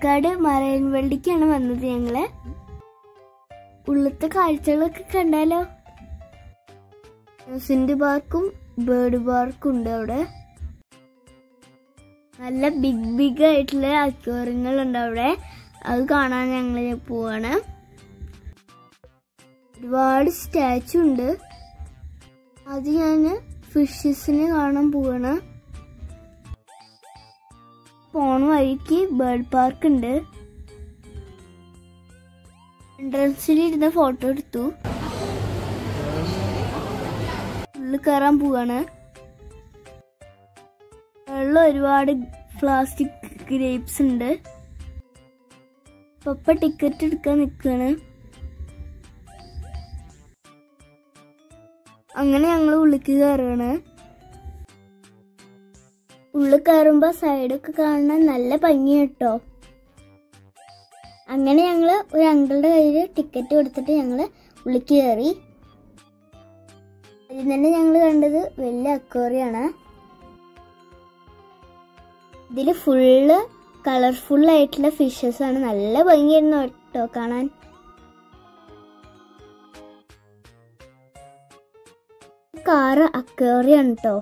Palakkad marine വേൾഡിലേക്കാണ് വന്നത് ഞങ്ങള്. ഉള്ളത്തെ കാഴ്ചകളൊക്കെ കണ്ടാലോ. സിൻഡ് പാർക്കും ബേർഡ് പാർക്കും ഉണ്ട് അവിടെ. നല്ല ബിഗ് ആയിട്ടുള്ള അക്വേറിയങ്ങളുണ്ട് അവിടെ. അത് കാണാൻ ഞങ്ങൾ പോവാണ്. ഒരുപാട് സ്റ്റാച്ചു ഉണ്ട്. അത് ഞാൻ ഫിഷസിനെ കാണാൻ പോവാണ്. പോണ വഴിക്ക് ബേർഡ് പാർക്ക് ഉണ്ട്. എൻട്രൻസിൽ ഇരുന്ന ഫോട്ടോ എടുത്തു. ഉള്ളിൽ കയറാൻ പോവാണ്. വെള്ളം ഒരുപാട് പ്ലാസ്റ്റിക് ഗ്രേപ്സ് ഉണ്ട്. പപ്പ ടിക്കറ്റ് എടുക്കാൻ നിൽക്കാണ്. അങ്ങനെ ഞങ്ങൾ ഉള്ളിക്ക് കയറാണ്. ഉള്ളിൽ കയറുമ്പോ സൈഡൊക്കെ കാണാൻ നല്ല ഭംഗി കേട്ടോ. അങ്ങനെ ഞങ്ങള് ഒരു അങ്കിളുടെ കയ്യില് ടിക്കറ്റ് കൊടുത്തിട്ട് ഞങ്ങള് ഉള്ളിക്ക് കയറി. അതിൽ തന്നെ ഞങ്ങൾ കണ്ടത് വലിയ അക്വേറിയാണ്. ഇതില് ഫുള്ള് കളർഫുൾ ആയിട്ടുള്ള ഫിഷസ് ആണ്. നല്ല ഭംഗിയായിരുന്നു കേട്ടോ കാണാൻ. കാറ് അക്വേറിയാണ് കേട്ടോ.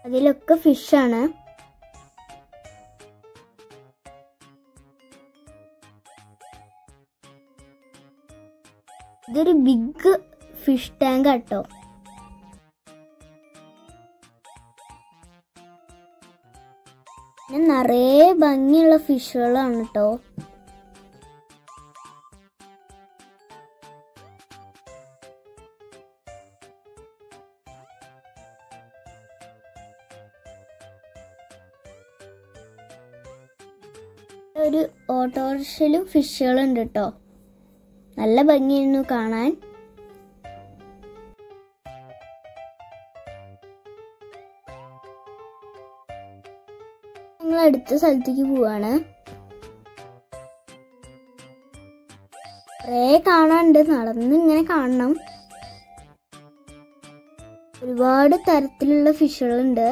അതിലൊക്കെ ഫിഷാണ്. ഇതൊരു ബിഗ് ഫിഷ് ടാങ്ക് കേട്ടോ. നിറയെ ഭംഗിയുള്ള ഫിഷുകളാണ് കേട്ടോ. ഒരു ഓട്ടോറിക്ഷയിലും ഫിഷുകളുണ്ട് കേട്ടോ. നല്ല ഭംഗിയായിരുന്നു കാണാൻ. ഞങ്ങൾ അടുത്ത സ്ഥലത്തേക്ക് പോവാണ്. കുറേ കാണാനുണ്ട്. നടന്നിങ്ങനെ കാണണം. ഒരുപാട് തരത്തിലുള്ള ഫിഷുകളുണ്ട്.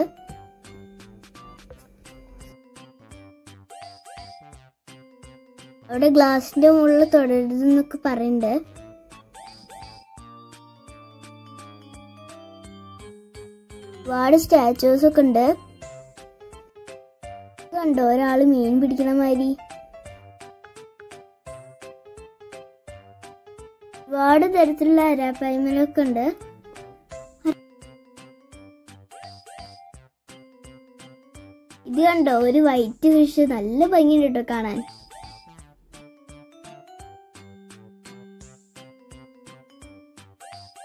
അവിടെ ഗ്ലാസിന്റെ മുകളിൽ തൊടരുതെന്നൊക്കെ പറയുന്നുണ്ട്. ഒരുപാട് സ്റ്റാച്യൂസ് ഒക്കെ ഉണ്ട്. കണ്ടോ ഒരാള് മീൻ പിടിക്കണ മാതിരി. ഒരുപാട് തരത്തിലുള്ള അരാപ്പായ്മലൊക്കെ ഉണ്ട്. ഇത് കണ്ടോ ഒരു വൈറ്റ് ഫിഷ്. നല്ല ഭംഗിയുണ്ട് കേട്ടോ കാണാൻ.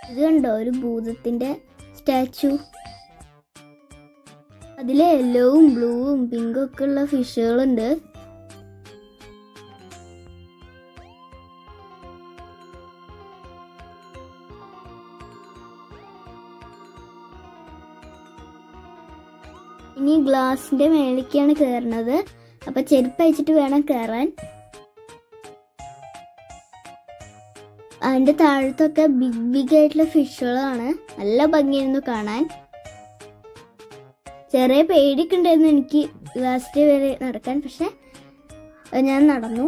ഇത് കണ്ടോ ഒരു ഭൂതത്തിന്റെ സ്റ്റാച്ചു. അതില് യെല്ലോവും ബ്ലൂവും പിങ്കും ഒക്കെ ഉള്ള ഫിഷുകളുണ്ട്. ഇനി ഗ്ലാസിന്റെ മേലേക്കാണ് കയറുന്നത്. അപ്പൊ ചെരുപ്പ് അയച്ചിട്ട് വേണം കയറാൻ. അതിന്റെ താഴത്തൊക്കെ ബിഗ് ആയിട്ടുള്ള ഫിഷുകളാണ്. നല്ല ഭംഗിയായിരുന്നു കാണാൻ. ചെറിയ പേടിയൊക്കെ ഉണ്ടായിരുന്നു എനിക്ക് ലാസ്റ്റ് വരെ നടക്കാൻ. പക്ഷെ ഞാൻ നടന്നു.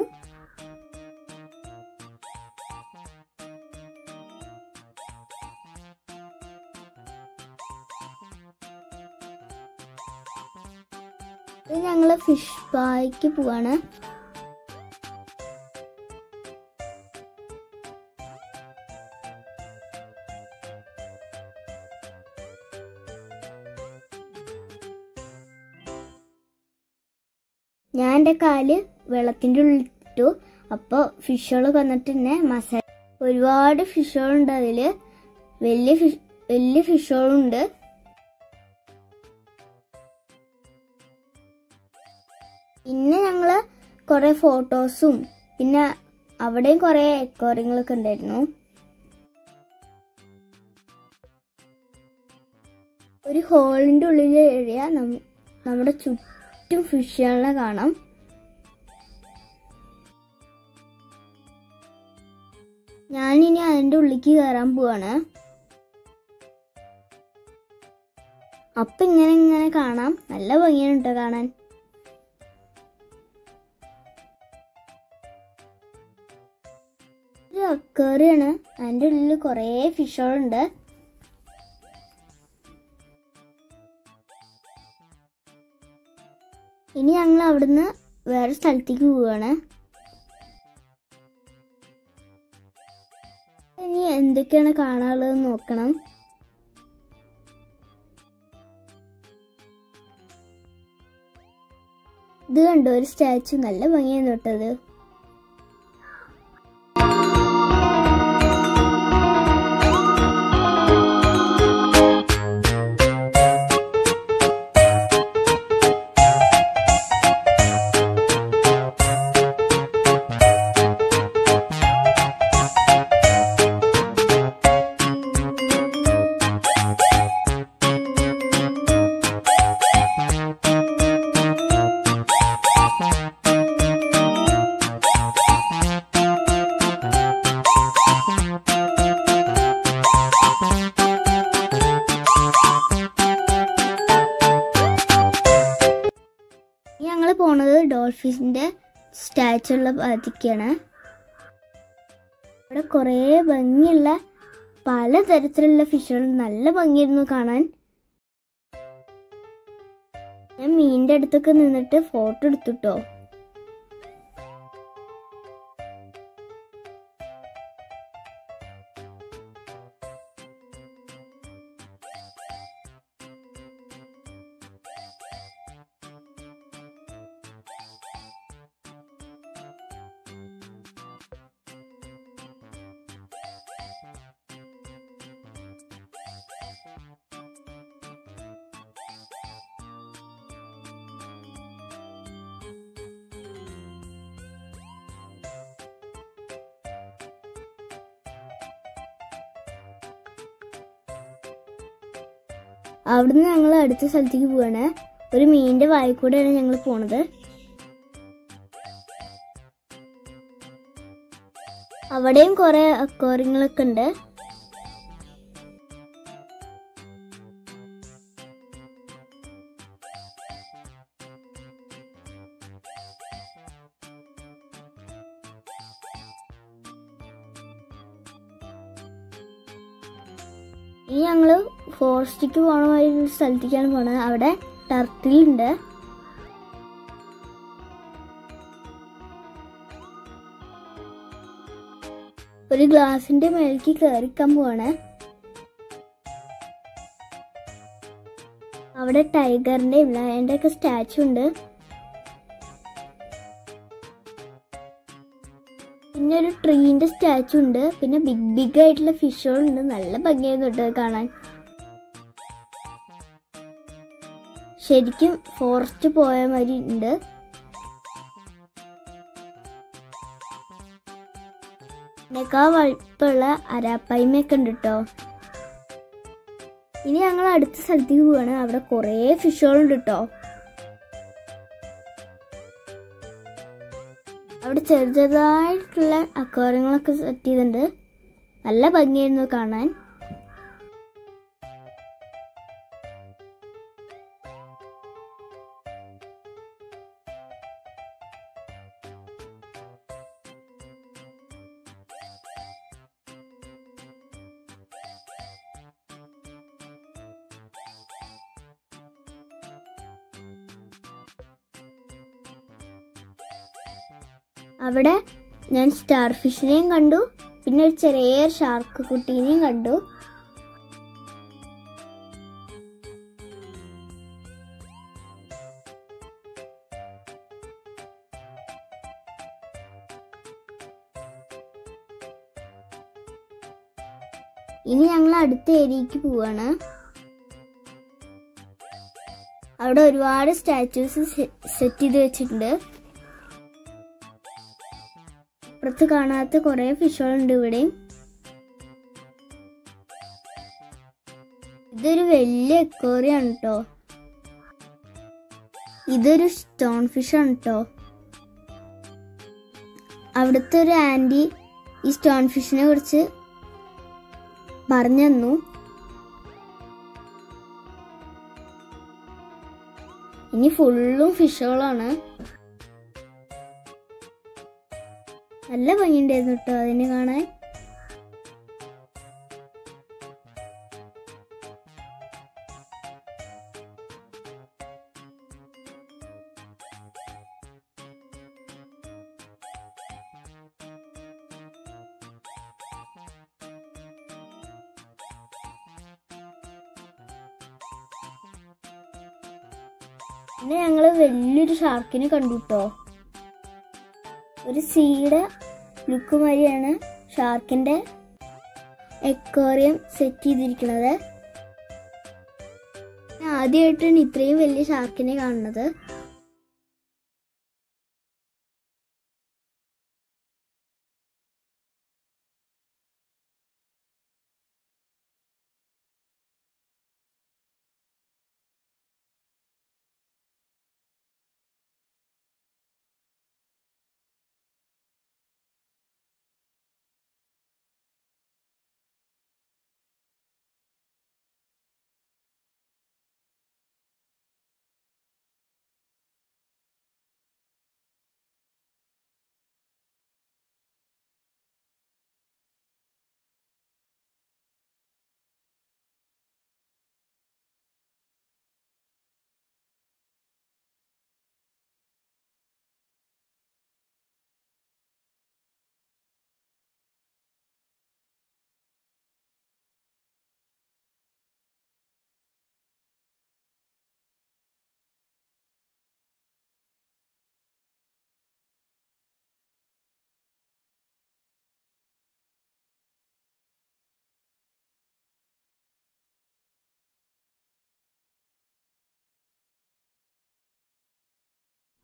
ഞങ്ങള് ഫിഷ് പായ്ക്ക് പോവാണ്. ഞാൻ എൻ്റെ കാല് വെള്ളത്തിൻ്റെ ഉള്ളിലിട്ടു. അപ്പോൾ ഫിഷുകൾ വന്നിട്ട് തന്നെ മസാല. ഒരുപാട് ഫിഷുകളുണ്ട്. അതില് വലിയ ഫിഷുകളുണ്ട്. പിന്നെ ഞങ്ങള് കുറെ ഫോട്ടോസും പിന്നെ അവിടെയും കുറെ അക്വേറിയങ്ങളൊക്കെ ഉണ്ടായിരുന്നു. ഒരു ഹോളിന്റെ ഉള്ളിൽ ഏരിയ നമ്മുടെ ചുറ്റും ഫിഷുകളെ കാണാം. ഞാനിനി അതിന്റെ ഉള്ളിലേക്ക് കയറാൻ പോവാണ്. അപ്പം ഇങ്ങനെ കാണാം. നല്ല ഭംഗിയാണ് കേട്ടോ കാണാൻ. ഒരു അക്വേറിയാണ്. അതിൻ്റെ ഉള്ളിൽ കുറേ ഫിഷുകളുണ്ട്. ഇനി ഞങ്ങൾ അവിടുന്ന് വേറെ സ്ഥലത്തേക്ക് പോവുകയാണ്. ഇനി എന്തൊക്കെയാണ് കാണാനുള്ളതെന്ന് നോക്കണം. ഇത് കണ്ടോ, ഒരു സ്റ്റാച്ചു. നല്ല ഭംഗിയാണ് തൊട്ടത്. ഞങ്ങൾ പോണത് ഡോൾഫിൻ്റെ സ്റ്റാച്ചു ഉള്ള ഭാഗത്തേക്കാണ്. ഇവിടെ കുറേ ഭംഗിയുള്ള പലതരത്തിലുള്ള ഫിഷുകൾ. നല്ല ഭംഗിയായിരുന്നു കാണാൻ. ഞാൻ മീനിൻ്റെ അടുത്തൊക്കെ നിന്നിട്ട് ഫോട്ടോ എടുത്തുട്ടോ. അവിടുന്ന് ഞങ്ങൾ അടുത്ത സ്ഥലത്തേക്ക് പോവാണ്. ഒരു മീനിന്റെ വായിൽ കൂടെയാണ് ഞങ്ങൾ പോണത്. അവിടെയും കുറെ അക്വേറിയങ്ങളൊക്കെ ഉണ്ട്. ഇനി ഞങ്ങള് ഫോറസ്റ്റിക്ക് പോണ വഴി ഒരു സ്ഥലത്തേക്കാണ് പോണത്. അവിടെ ടർട്ടിലുണ്ട്. ഒരു ഗ്ലാസിന്റെ മേലേക്ക് കയറിക്കാൻ പോവാണ്. അവിടെ ടൈഗറിന്റെ ലയന്റെ ഒക്കെ സ്റ്റാച്ചു ഉണ്ട്. പിന്നെ ഒരു ട്രീന്റെ സ്റ്റാച്ചു ഉണ്ട്. പിന്നെ ബിഗ് ആയിട്ടുള്ള ഫിഷുകളുണ്ട്. നല്ല ഭംഗിയായിരുന്നു കേട്ടോ കാണാൻ. ശരിക്കും ഫോറസ്റ്റ് പോയ മാതിരി ഉണ്ട്. ഇതിനേക്കാൾ വലുപ്പമുള്ള അരാപ്പായ്മയൊക്കെ ഉണ്ട് കേട്ടോ. ഇനി ഞങ്ങൾ അടുത്ത സ്ഥലത്തേക്ക് പോവാണ്. അവിടെ കുറേ ഫിഷുകളുണ്ട് കേട്ടോ. അവിടെ ചെറുതായിട്ടുള്ള അക്വേറിയങ്ങളൊക്കെ സെറ്റ് ചെയ്തിട്ടുണ്ട്. നല്ല ഭംഗിയായിരുന്നു കാണാൻ. അവിടെ ഞാൻ സ്റ്റാർ ഫിഷിനെയും കണ്ടു. പിന്നെ ഒരു ചെറിയ ഷാർക്ക് കുട്ടീനെയും കണ്ടു. ഇനി ഞങ്ങൾ അടുത്ത ഏരിയക്ക് പോവാണ്. അവിടെ ഒരുപാട് സ്റ്റാച്യൂസ് സെറ്റ് ചെയ്ത് വെച്ചിട്ടുണ്ട്. അപ്പുറത്ത് കാണാത്ത കുറെ ഫിഷുകളുണ്ട് ഇവിടെ. ഇതൊരു വലിയ അക്വേറിയാണ് കേട്ടോ. ഇതൊരു സ്റ്റോൺ ഫിഷാണ് കേട്ടോ. അവിടുത്തെ ഒരു ആന്റി ഈ സ്റ്റോൺ ഫിഷിനെ കുറിച്ച് പറഞ്ഞു തന്നു. ഇനി ഫുള്ളും ഫിഷുകളാണ്. നല്ല ഭംഗിയുണ്ടായിരുന്നു കേട്ടോ അതിനെ കാണാൻ. പിന്നെ ഞങ്ങള് വലിയൊരു ഷാർക്കിനെ കണ്ടു കേട്ടോ. ഒരു സീയുടെ ലുക്ക് മാതിരിയാണ് ഷാർക്കിന്റെ അക്വേറിയം സെറ്റ് ചെയ്തിരിക്കുന്നത്. ആദ്യമായിട്ടാണ് ഇത്രയും വലിയ ഷാർക്കിനെ കാണുന്നത്.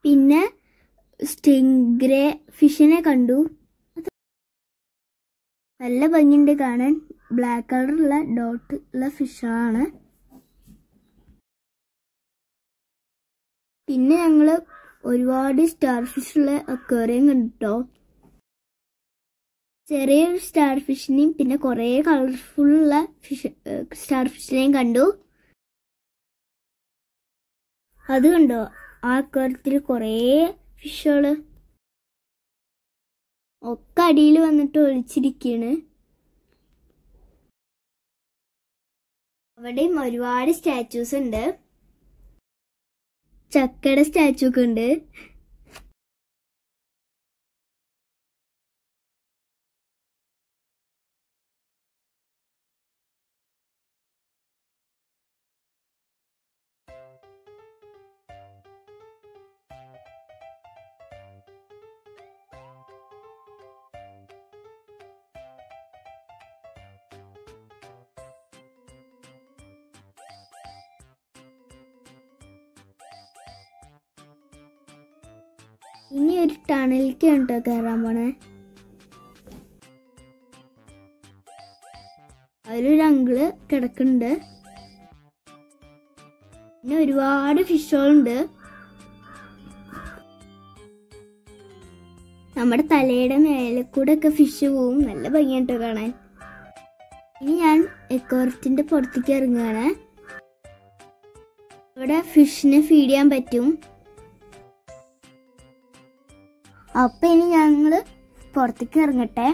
പിന്നെ സ്റ്റിംഗ്രേ ഫിഷിനെ കണ്ടു. നല്ല ഭംഗിയുണ്ട് കാണാൻ. ബ്ലാക്ക് കളറുള്ള ഡോട്ട് ഉള്ള ഫിഷാണ്. പിന്നെ ഞങ്ങള് ഒരുപാട് സ്റ്റാർ ഫിഷ് ഉള്ള അക്വേറിയം കണ്ടിട്ടോ. ചെറിയൊരു സ്റ്റാർ ഫിഷിനെയും പിന്നെ കുറെ കളർഫുള്ള സ്റ്റാർ ഫിഷിനെയും കണ്ടു. അത് കണ്ടോ, ആ അക്വേറിയത്തിൽ കുറേ ഫിഷുകള് ഒക്കെ അടിയിൽ വന്നിട്ട് ഒളിച്ചിരിക്കുകയാണ്. അവിടെയും ഒരുപാട് സ്റ്റാച്യൂസ് ഉണ്ട്. ചക്കയുടെ സ്റ്റാച്ചു ഒക്കെ ഉണ്ട്. ഇനി ഒരു ടണലിലേക്ക് കേട്ടോ കയറാൻ പോണേ. അതിലൊരു അങ്കിള് കിടക്കുന്നുണ്ട്. പിന്നെ ഒരുപാട് ഫിഷുകളുണ്ട്. നമ്മുടെ തലയുടെ മേലെ കൂടെ ഒക്കെ ഫിഷ് പോവും. നല്ല ഭംഗിയായിട്ടോ കാണാൻ. ഇനി ഞാൻ അക്വേറിയത്തിന്റെ പുറത്തേക്ക് ഇറങ്ങുകയാണ്. ഇവിടെ ഫിഷിനെ ഫീഡ് ചെയ്യാൻ പറ്റും. അപ്പൊ ഇനി ഞങ്ങള് പുറത്തേക്ക് ഇറങ്ങട്ടെ.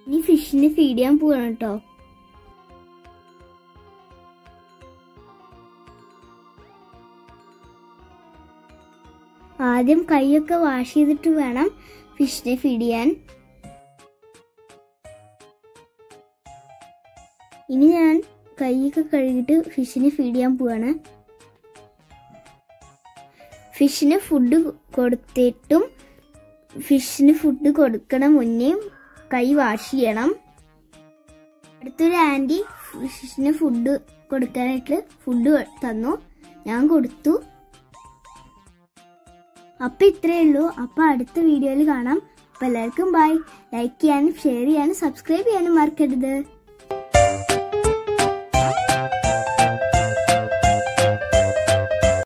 ഇനി ഫിഷിനെ ഫീഡ് ചെയ്യാൻ പോവാണ് കേട്ടോ. ആദ്യം കൈയൊക്കെ വാഷ് ചെയ്തിട്ട് വേണം ഫിഷിനെ ഫീഡ് ചെയ്യാൻ. ഇനി ഞാൻ കൈയൊക്കെ കഴുകിയിട്ട് ഫിഷിനെ ഫീഡ് ചെയ്യാൻ പോവാണ്. ഫിഷിന് ഫുഡ് കൊടുത്തിട്ടും ഫിഷിന് ഫുഡ് കൊടുക്കണ മുന്നേ കൈ വാഷ് ചെയ്യണം. അടുത്തൊരു ആൻറ്റി ഫിഷിന് ഫുഡ് കൊടുക്കാനായിട്ട് ഫുഡ് തന്നു. ഞാൻ കൊടുത്തു. അപ്പം ഇത്രയേ ഉള്ളൂ. അപ്പം അടുത്ത വീഡിയോയിൽ കാണാം. അപ്പം എല്ലാവർക്കും ബൈ. ലൈക്ക് ചെയ്യാനും ഷെയർ ചെയ്യാനും സബ്സ്ക്രൈബ് ചെയ്യാനും മറക്കരുത്.